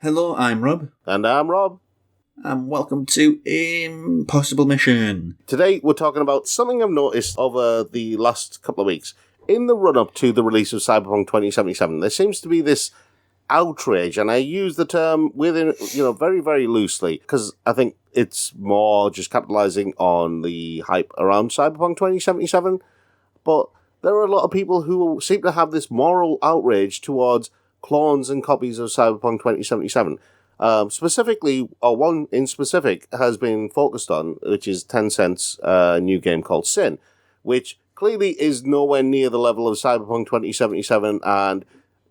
Hello, I'm Rob. And I'm Rob. And welcome to Impossible Mission. Today we're talking about something I've noticed over the last couple of weeks. In the run-up to the release of Cyberpunk 2077, there seems to be this outrage, and I use the term within, very, very loosely, because I think it's more just capitalizing on the hype around Cyberpunk 2077, but there are a lot of people who seem to have this moral outrage towards clones and copies of Cyberpunk 2077. Specifically, or one in specific has been focused on, which is Tencent's new game called Sin, which clearly is nowhere near the level of Cyberpunk 2077, and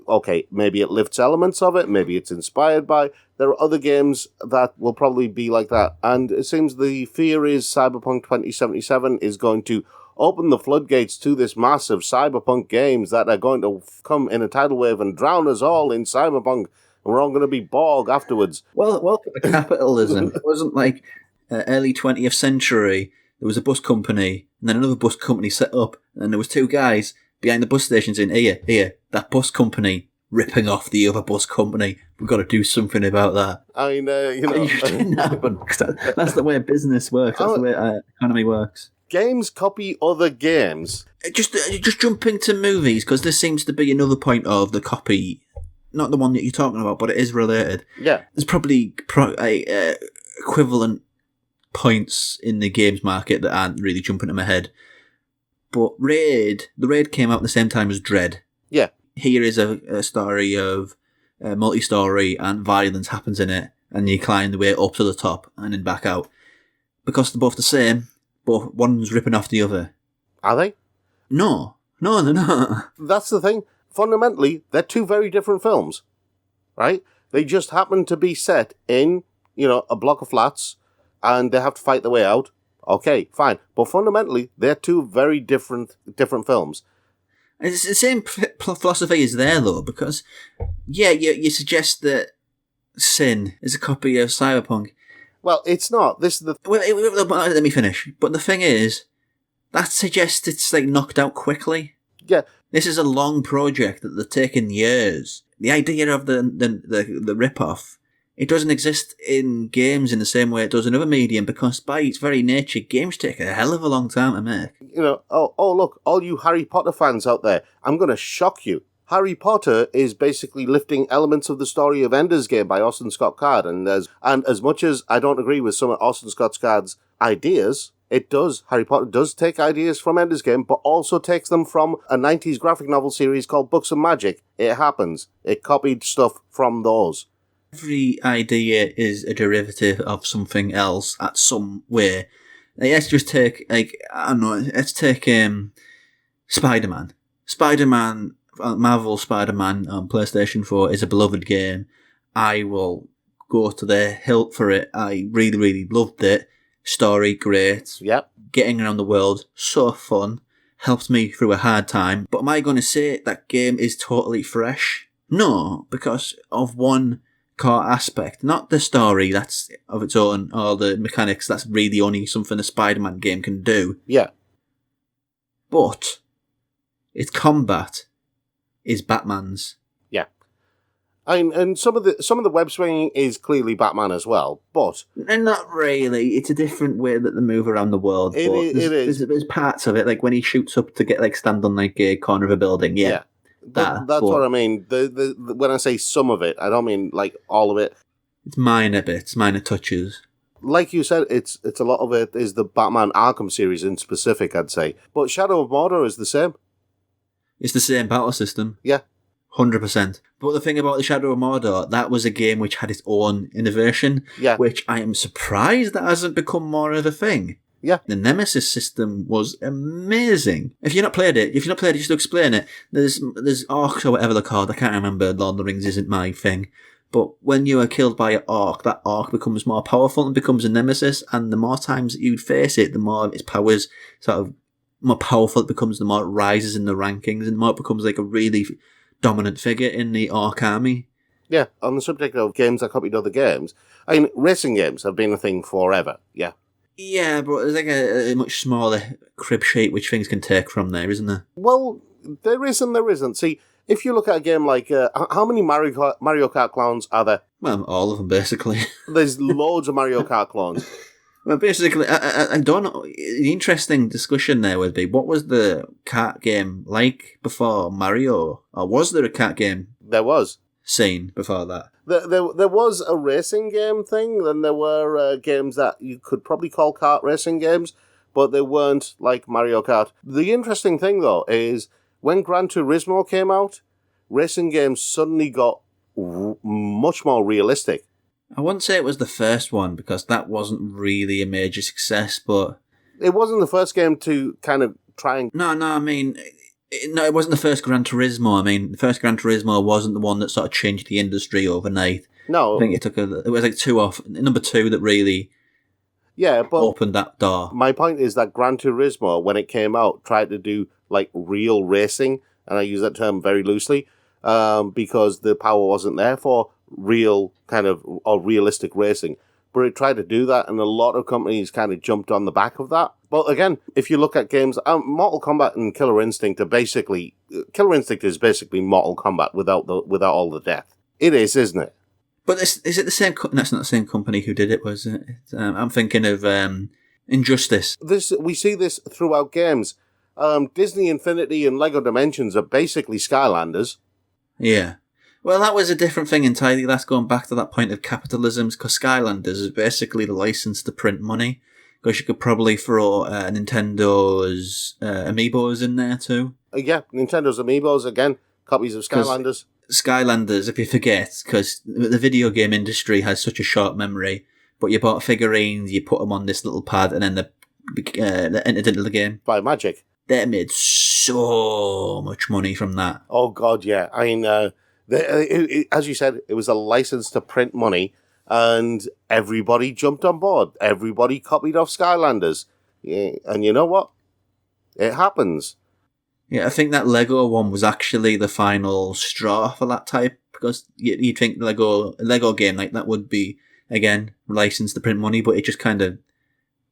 okay, maybe it lifts elements of it, maybe it's inspired by. There are other games that will probably be like that, and it seems the fear is Cyberpunk 2077 is going to open the floodgates to this massive cyberpunk games that are going to come in a tidal wave and drown us all in cyberpunk, and we're all going to be Borg afterwards. Well, welcome to capitalism. It wasn't like early 20th century. There was a bus company, and then another bus company set up, and there was two guys behind the bus stations saying, here, that bus company ripping off the other bus company. We've got to do something about that. I mean, It didn't happen. That's the way business works. That's the way economy works. Games copy other games. Just jump into movies, because this seems to be another point of the copy. Not the one that you're talking about, but it is related. Yeah. There's probably equivalent points in the games market that aren't really jumping to my head. But the Raid came out at the same time as Dread. Yeah. Here is a story of multi-story and violence happens in it, and you climb the way up to the top and then back out. Because they're both the same, but one's ripping off the other. Are they? No, they're not. That's the thing. Fundamentally, they're two very different films, right? They just happen to be set in, a block of flats, and they have to fight their way out. Okay, fine. But fundamentally, they're two very different films. It's the same philosophy is there, though, because, you suggest that Sin is a copy of Cyberpunk. Well, it's not. This is the... Let me finish. But the thing is, that suggests it's, knocked out quickly. Yeah. This is a long project that they're taking years. The idea of the rip-off, it doesn't exist in games in the same way it does in other medium, because by its very nature, games take a hell of a long time to make. Look, all you Harry Potter fans out there, I'm going to shock you. Harry Potter is basically lifting elements of the story of Ender's Game by Orson Scott Card, and as much as I don't agree with some of Orson Scott Card's ideas, Harry Potter does take ideas from Ender's Game, but also takes them from a 90s graphic novel series called Books of Magic. It happens. It copied stuff from those. Every idea is a derivative of something else at some way. Let's just take, Spider-Man. Spider-Man, Marvel Spider-Man on PlayStation 4 is a beloved game. I will go to the hilt for it. I really, really loved it. Story, great. Yep. Getting around the world, so fun. Helped me through a hard time. But am I going to say that game is totally fresh? No, because of one core aspect. Not the story, that's of its own, or the mechanics, that's really only something a Spider-Man game can do. Yeah. But its combat is Batman's. Yeah. And some of the web swinging is clearly Batman as well, but... And not really. It's a different way that they move around the world. It is. There's parts of it, like when he shoots up to get stand on a corner of a building. Yeah. That's what I mean. The when I say some of it, I don't mean all of it. It's minor bits, minor touches. Like you said, it's a lot of it is the Batman Arkham series in specific, I'd say. But Shadow of Mordor is the same. It's the same battle system. Yeah. 100%. But the thing about the Shadow of Mordor, that was a game which had its own innovation. Yeah. Which I am surprised that hasn't become more of a thing. Yeah. The Nemesis system was amazing. If you've not played it, just to explain it, there's orcs or whatever they're called. I can't remember. Lord of the Rings isn't my thing. But when you are killed by an orc, that orc becomes more powerful and becomes a nemesis, and the more times that you face it, the more its powers sort of more powerful it becomes, the more it rises in the rankings, and the more it becomes a really dominant figure in the orc army. Yeah, on the subject of games that copied other games, I mean, racing games have been a thing forever, yeah. Yeah, but there's a much smaller crib shape which things can take from there, isn't there? Well, there is and there isn't. See, if you look at a game like, how many Mario Kart clones are there? Well, all of them, basically. There's loads of Mario Kart clones. Well, basically, I don't know. The interesting discussion there would be, what was the kart game like before Mario? Or was there a kart game There was. scene before that? There was a racing game thing, then there were games that you could probably call kart racing games, but they weren't like Mario Kart. The interesting thing, though, is when Gran Turismo came out, racing games suddenly got much more realistic. I wouldn't say it was the first one, because that wasn't really a major success, but... It wasn't the first game to kind of try and... No, I mean... No, it wasn't the first Gran Turismo. I mean, the first Gran Turismo wasn't the one that sort of changed the industry overnight. No. I think it was like number two that really opened that door. My point is that Gran Turismo, when it came out, tried to do like real racing, and I use that term very loosely, because the power wasn't there for real kind of or realistic racing. But it tried to do that, and a lot of companies kind of jumped on the back of that. But again, if you look at games, Mortal Kombat and Killer Instinct are basically... Killer Instinct is basically Mortal Kombat without all the death. It is, isn't it? But is it the same... That's not the same company who did it, was it? I'm thinking of Injustice. We see this throughout games. Disney Infinity and Lego Dimensions are basically Skylanders. Yeah. Well, that was a different thing entirely. That's going back to that point of capitalism, because Skylanders is basically the license to print money. Because you could probably throw Nintendo's Amiibos in there too. Yeah, Nintendo's Amiibos, again, copies of Skylanders. Skylanders, if you forget, because the video game industry has such a short memory, but you bought figurines, you put them on this little pad, and then they entered into the game. By magic. They made so much money from that. Oh, God, yeah. I mean... as you said, it was a license to print money, and everybody jumped on board. Everybody copied off Skylanders. Yeah, and you know what? It happens. Yeah, I think that Lego one was actually the final straw for that type, because you'd think Lego game like that would be, again, licensed to print money, but it just kind of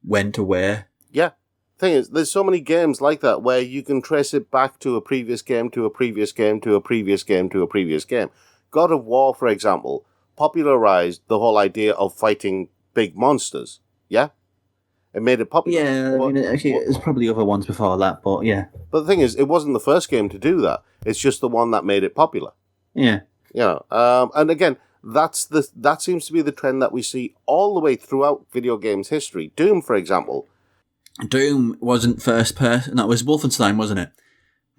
went away. Yeah. Thing is, there's so many games like that where you can trace it back to a previous game, to a previous game, to a previous game, to a previous game. God of War, for example, popularized the whole idea of fighting big monsters. Yeah? It made it popular. Yeah, I mean, actually, there's probably other ones before that, but yeah. But the thing is, it wasn't the first game to do that. It's just the one that made it popular. Yeah. You know, and again, that seems to be the trend that we see all the way throughout video games history. Doom, for example. Doom wasn't first person. That was Wolfenstein, wasn't it?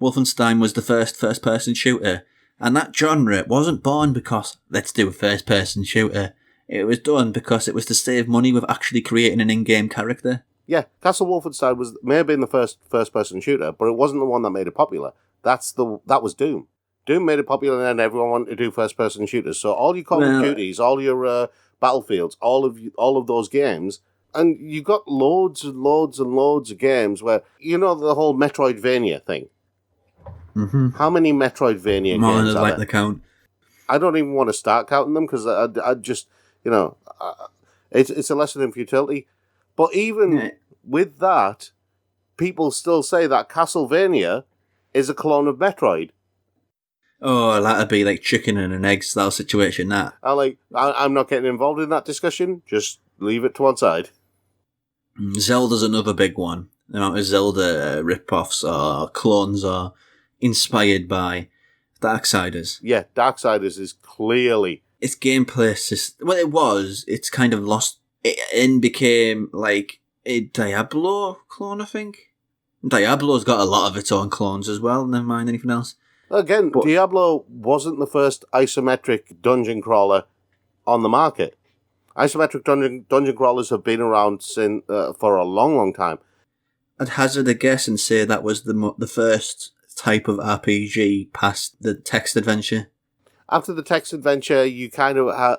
Wolfenstein was the first person shooter. And that genre wasn't born because let's do a first person shooter. It was done because it was to save money with actually creating an in-game character. Yeah, Castle Wolfenstein may have been the first person shooter, but it wasn't the one that made it popular. That was Doom. Doom made it popular, and then everyone wanted to do first person shooters. So all your Call of Duties, all your Battlefields, all of those games. And you got loads and loads and loads of games where, you know, the whole Metroidvania thing. Mm-hmm. How many Metroidvania More games than are like there? the count. I don't even want to start counting them because I just, you know, it's a lesson in futility. But even with that, people still say that Castlevania is a clone of Metroid. Oh, that'd be like chicken and an egg style situation, that. I'm not getting involved in that discussion. Just leave it to one side. Zelda's another big one. The amount of Zelda rip-offs or clones are inspired by Darksiders. Yeah, Darksiders is clearly... Its gameplay system... Well, it's kind of lost... It became like a Diablo clone, I think. Diablo's got a lot of its own clones as well, never mind anything else. Again, Diablo wasn't the first isometric dungeon crawler on the market. Isometric dungeon crawlers have been around for a long, long time. I'd hazard a guess and say that was the first type of RPG past the text adventure. After the text adventure, you kind of had...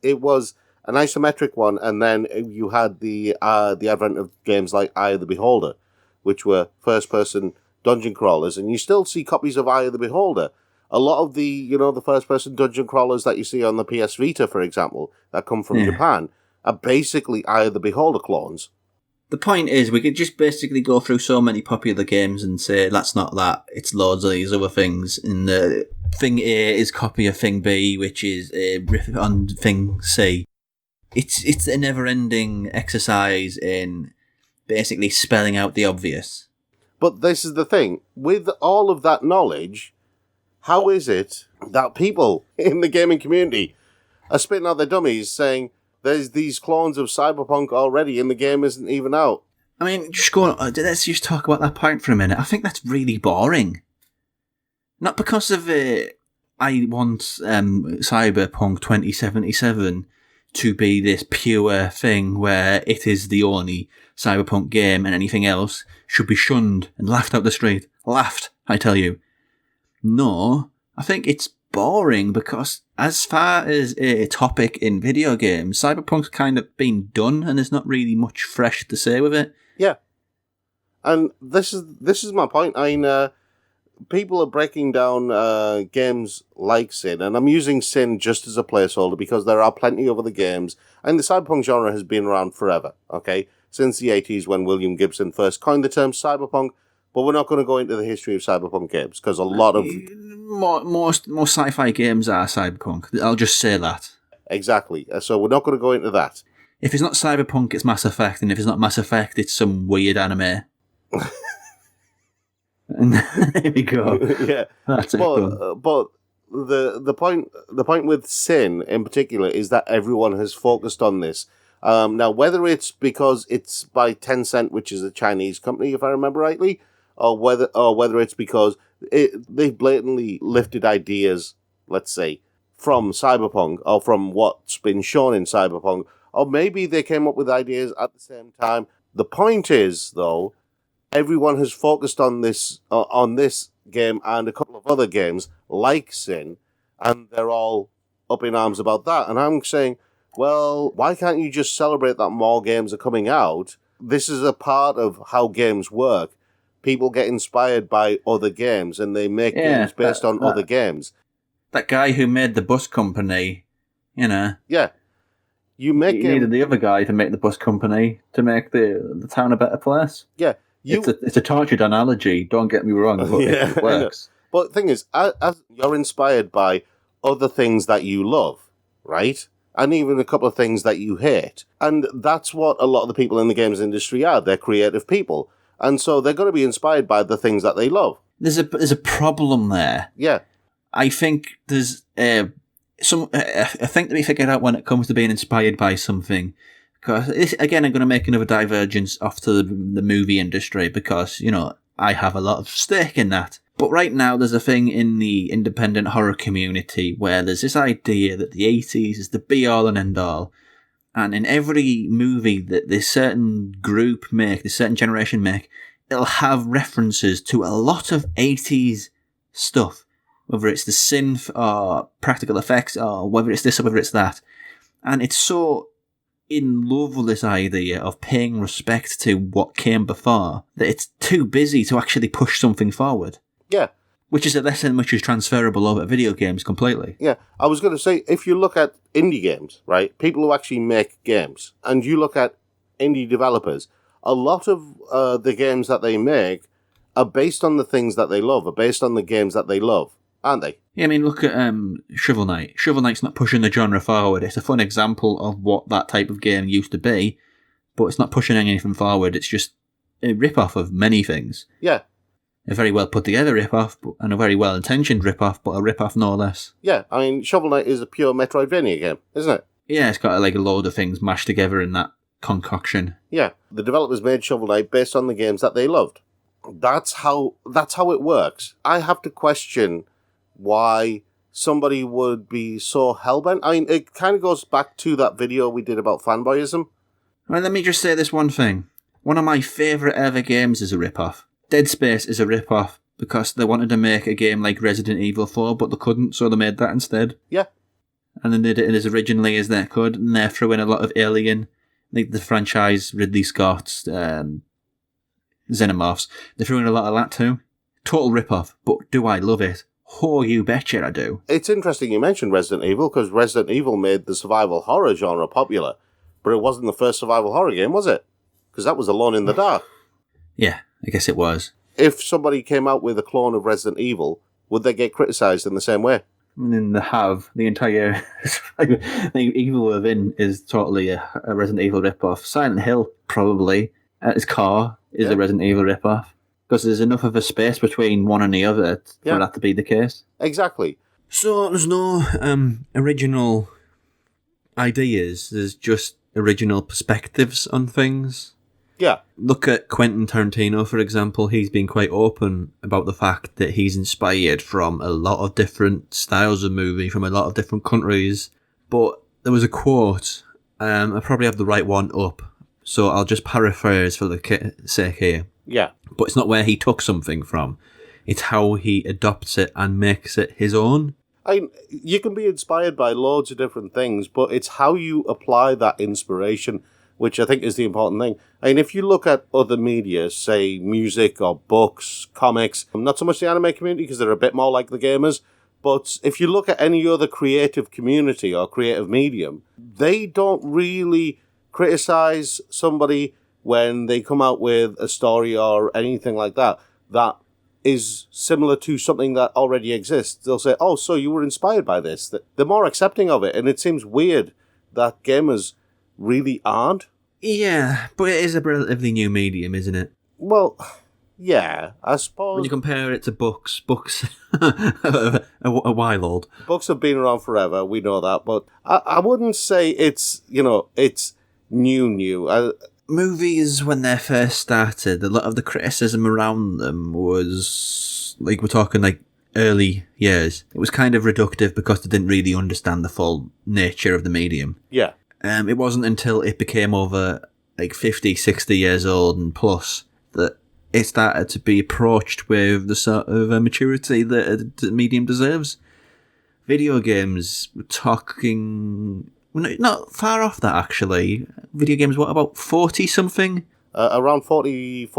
it was an isometric one, and then you had the advent of games like Eye of the Beholder, which were first-person dungeon crawlers, and you still see copies of Eye of the Beholder. A lot of the first-person dungeon crawlers that you see on the PS Vita, for example, that come from Japan, are basically Eye of the Beholder clones. The point is, we could just basically go through so many popular games and say, that's not that, it's loads of these other things. And the thing A is copy of thing B, which is a riff on thing C. It's a never-ending exercise in basically spelling out the obvious. But this is the thing. With all of that knowledge, how is it that people in the gaming community are spitting out their dummies saying, there's these clones of Cyberpunk already and the game isn't even out? I mean, let's just talk about that point for a minute. I think that's really boring. Not because of I want Cyberpunk 2077 to be this pure thing where it is the only Cyberpunk game and anything else should be shunned and laughed out the street. Laughed, I tell you. No, I think it's boring because as far as a topic in video games, Cyberpunk's kind of been done and there's not really much fresh to say with it. Yeah. And this is my point. I mean, people are breaking down games like Sin, and I'm using Sin just as a placeholder because there are plenty of other games, and the cyberpunk genre has been around forever, okay? Since the 80s when William Gibson first coined the term cyberpunk, but we're not going to go into the history of cyberpunk games because a lot of... Most sci-fi games are cyberpunk. I'll just say that. Exactly. So we're not going to go into that. If it's not cyberpunk, it's Mass Effect, and if it's not Mass Effect, it's some weird anime. And there we go. Yeah, that's it. But the point with Sin in particular is that everyone has focused on this. Now, whether it's because it's by Tencent, which is a Chinese company, if I remember rightly, or whether it's because they've blatantly lifted ideas, let's say, from Cyberpunk or from what's been shown in Cyberpunk, or maybe they came up with ideas at the same time. The point is, though, everyone has focused on this game and a couple of other games like Sin, and they're all up in arms about that. And I'm saying, well, why can't you just celebrate that more games are coming out? This is a part of how games work. People get inspired by other games, and they make games based on other games. That guy who made the bus company, you know. Yeah. You needed the other guy to make the bus company to make the town a better place. Yeah. It's a tortured analogy, don't get me wrong, but it works. But the thing is, as you're inspired by other things that you love, right? And even a couple of things that you hate. And that's what a lot of the people in the games industry are. They're creative people. And so they're going to be inspired by the things that they love. There's a problem there. Yeah. I think there's a thing to be figured out when it comes to being inspired by something. Because, again, I'm going to make another divergence off to the movie industry because, you know, I have a lot of stake in that. But right now there's a thing in the independent horror community where there's this idea that the 80s is the be-all and end-all. And in every movie that this certain group make, this certain generation make, it'll have references to a lot of 80s stuff. Whether it's the synth or practical effects or whether it's this or whether it's that. And it's so in love with this idea of paying respect to what came before that it's too busy to actually push something forward. Yeah. Which is a lesson which is transferable over video games completely. Yeah. I was going to say, if you look at indie games, right, people who actually make games, and you look at indie developers, a lot of the games that they make are based on the things that they love, are based on the games that they love, aren't they? Yeah, I mean, look at Shovel Knight. Shovel Knight's not pushing the genre forward. It's a fun example of what that type of game used to be, but it's not pushing anything forward. It's just a rip-off of many things. Yeah. A very well put together rip-off, and a very well intentioned rip-off, but a rip-off no less. Yeah, I mean, Shovel Knight is a pure Metroidvania game, isn't it? Yeah, it's got like a load of things mashed together in that concoction. Yeah, the developers made Shovel Knight based on the games that they loved. That's how it works. I have to question why somebody would be so hellbent. I mean, it kind of goes back to that video we did about fanboyism. Well, let me just say this one thing. One of my favourite ever games is a rip-off. Dead Space is a rip-off because they wanted to make a game like Resident Evil 4, but they couldn't, so they made that instead. Yeah. And then they did it as originally as they could, and they threw in a lot of Alien, like the franchise, Ridley Scott's, Xenomorphs. They threw in a lot of that too. Total rip-off, but do I love it? Oh, you betcha I do. It's interesting you mentioned Resident Evil, because Resident Evil made the survival horror genre popular, but it wasn't the first survival horror game, was it? because that was Alone in the Dark. Yeah, I guess it was. If somebody came out with a clone of Resident Evil, would they get criticised in the same way? And then the entire the Evil Within is totally a Resident Evil ripoff. Silent Hill, probably. Its car is a Resident Evil ripoff. Because there's enough of a space between one and the other for that to be the case. Exactly. So there's no original ideas, there's just original perspectives on things. Yeah. Look at Quentin Tarantino, for example. He's been quite open about the fact that he's inspired from a lot of different styles of movie, from a lot of different countries. But there was a quote, I probably have the right one up, so I'll just paraphrase for the sake here. Yeah. But it's not where he took something from. It's how he adopts it and makes it his own. You can be inspired by loads of different things, but it's how you apply that inspiration, which I think is the important thing. If you look at other media, say music or books, comics, not so much the anime community because they're a bit more like the gamers, but if you look at any other creative community or creative medium, they don't really criticize somebody when they come out with a story or anything like that is similar to something that already exists. They'll say, oh, so you were inspired by this. They're more accepting of it, and it seems weird that gamers really aren't. Yeah, but it is a relatively new medium, isn't it? Well, yeah, I suppose. When you compare it to books a while old. Books have been around forever, we know that, but I wouldn't say it's new. Movies, when they first started, a lot of the criticism around them was, like, we're talking, like, early years. It was kind of reductive because they didn't really understand the full nature of the medium. Yeah. It wasn't until it became over, like, 50, 60 years old and plus that it started to be approached with the sort of maturity that the medium deserves. Video games, we're talking... Not far off that, actually. Video games, what, about 40-something? Around 40...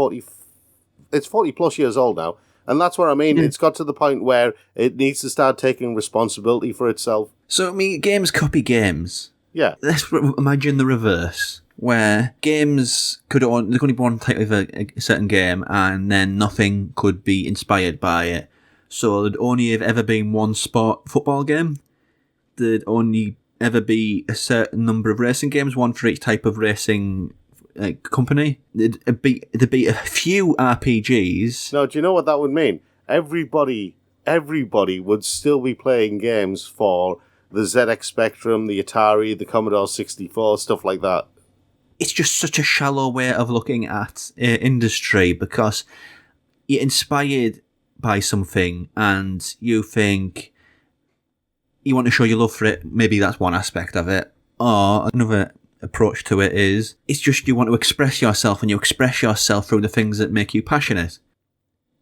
It's 40 plus years old now. And that's what I mean. Yeah. It's got to the point where it needs to start taking responsibility for itself. So, games copy games. Yeah. Let's imagine the reverse, where games there could only be one type of a certain game, and then nothing could be inspired by it. So there'd only have ever been one football game. There'd only ever be a certain number of racing games, one for each type of racing company. There'd be a few RPGs. No, do you know what that would mean? Everybody would still be playing games for the ZX Spectrum, the Atari, the Commodore 64, stuff like that. It's just such a shallow way of looking at industry, because you're inspired by something and you think you want to show your love for it. Maybe that's one aspect of it. Or another approach to it is, it's just you want to express yourself, and you express yourself through the things that make you passionate.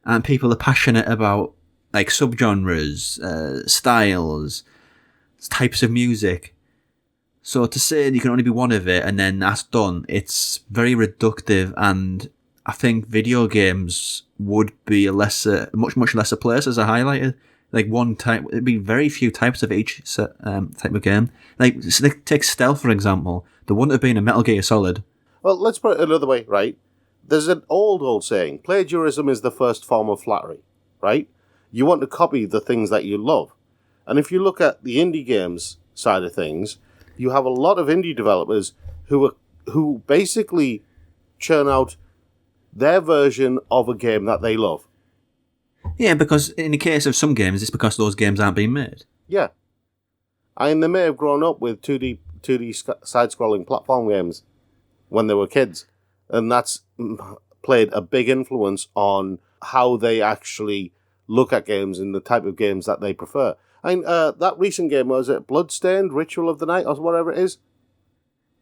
And people are passionate about, like, subgenres, styles, types of music. So to say you can only be one of it and then that's done, it's very reductive, and I think video games would be a much lesser place as a highlighter. Like one type, it'd be very few types of each type of game. Like, so take Stealth, for example. There wouldn't have been a Metal Gear Solid. Well, let's put it another way, right? There's an old saying, plagiarism is the first form of flattery, right? You want to copy the things that you love. And if you look at the indie games side of things, you have a lot of indie developers who basically churn out their version of a game that they love. Yeah, because in the case of some games, it's because those games aren't being made. Yeah. And they may have grown up with 2D side-scrolling platform games when they were kids. And that's played a big influence on how they actually look at games and the type of games that they prefer. And that recent game, was it Bloodstained, Ritual of the Night, or whatever it is?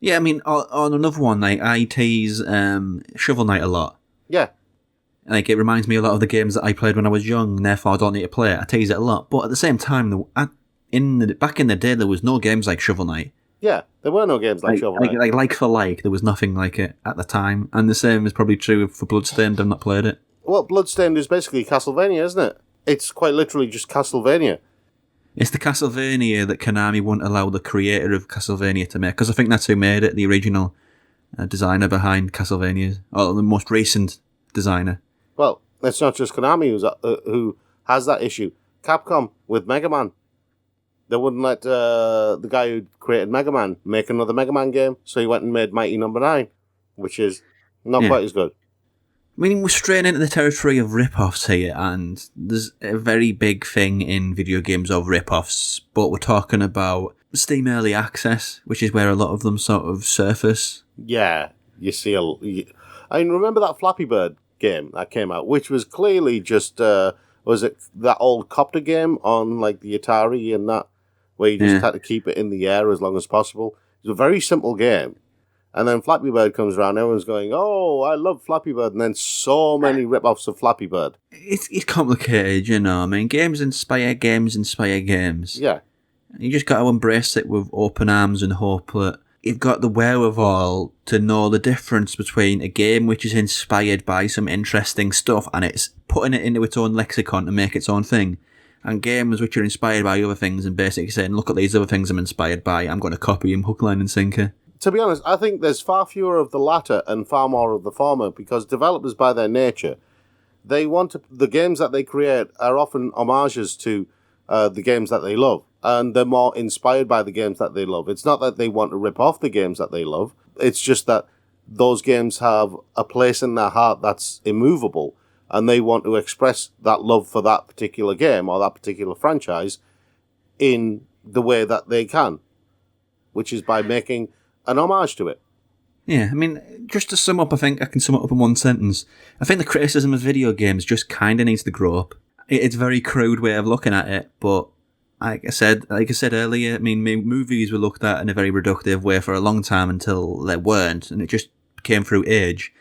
Yeah, on another one, like, I tease Shovel Knight a lot. Yeah. Like, it reminds me a lot of the games that I played when I was young, and therefore I don't need to play it. I tease it a lot. But at the same time, back in the day, there was no games like Shovel Knight. Yeah, there were no games like Shovel Knight. Like for like, there was nothing like it at the time. And the same is probably true for Bloodstained. I've not played it. Well, Bloodstained is basically Castlevania, isn't it? It's quite literally just Castlevania. It's the Castlevania that Konami wouldn't allow the creator of Castlevania to make, because I think that's who made it, the original designer behind Castlevania, or the most recent designer. Well, it's not just Konami who has that issue. Capcom with Mega Man. They wouldn't let the guy who created Mega Man make another Mega Man game, so he went and made Mighty Number 9, which is not quite as good. I mean, we're straying into the territory of rip-offs here, and there's a very big thing in video games of rip-offs, but we're talking about Steam Early Access, which is where a lot of them sort of surface. Yeah, you see I mean, remember that Flappy Bird game that came out, which was clearly just, was it that old copter game on like the Atari and that, where you just had to keep it in the air as long as possible? It was a very simple game. And then Flappy Bird comes around, everyone's going, oh, I love Flappy Bird, and then so many rip-offs of Flappy Bird. It's complicated, you know. I mean, games inspire games. Yeah. You just got to embrace it with open arms and hope that you've got the wherewithal to know the difference between a game which is inspired by some interesting stuff and it's putting it into its own lexicon to make its own thing, and games which are inspired by other things and basically saying, look at these other things I'm inspired by, I'm going to copy them hook, line and sinker. To be honest, I think there's far fewer of the latter and far more of the former, because developers, by their nature, they want the games that they create are often homages to the games that they love, and they're more inspired by the games that they love. It's not that they want to rip off the games that they love. It's just that those games have a place in their heart that's immovable, and they want to express that love for that particular game or that particular franchise in the way that they can, which is by making an homage to it. Yeah, I mean, just to sum up, I think I can sum it up in one sentence. I think the criticism of video games just kind of needs to grow up. It's a very crude way of looking at it, but like I said earlier, I mean, movies were looked at in a very reductive way for a long time until they weren't, and it just came through age.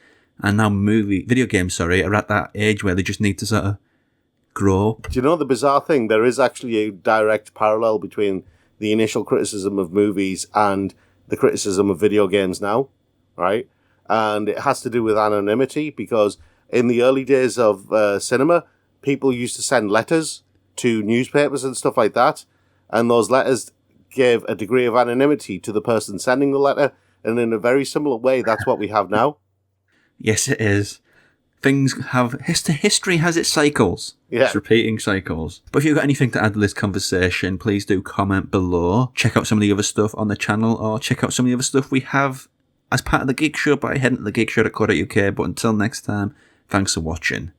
And now video games are at that age where they just need to sort of grow up. Do you know the bizarre thing? There is actually a direct parallel between the initial criticism of movies and the criticism of video games now, right? And it has to do with anonymity, because in the early days of cinema, people used to send letters to newspapers and stuff like that, and those letters gave a degree of anonymity to the person sending the letter, and in a very similar way, that's what we have now. Yes, it is. Things have... History has its cycles. Yeah. It's repeating cycles. But if you've got anything to add to this conversation, please do comment below. Check out some of the other stuff on the channel, or check out some of the other stuff we have as part of the Geek Show by heading to thegeekshow.co.uk. But until next time, thanks for watching.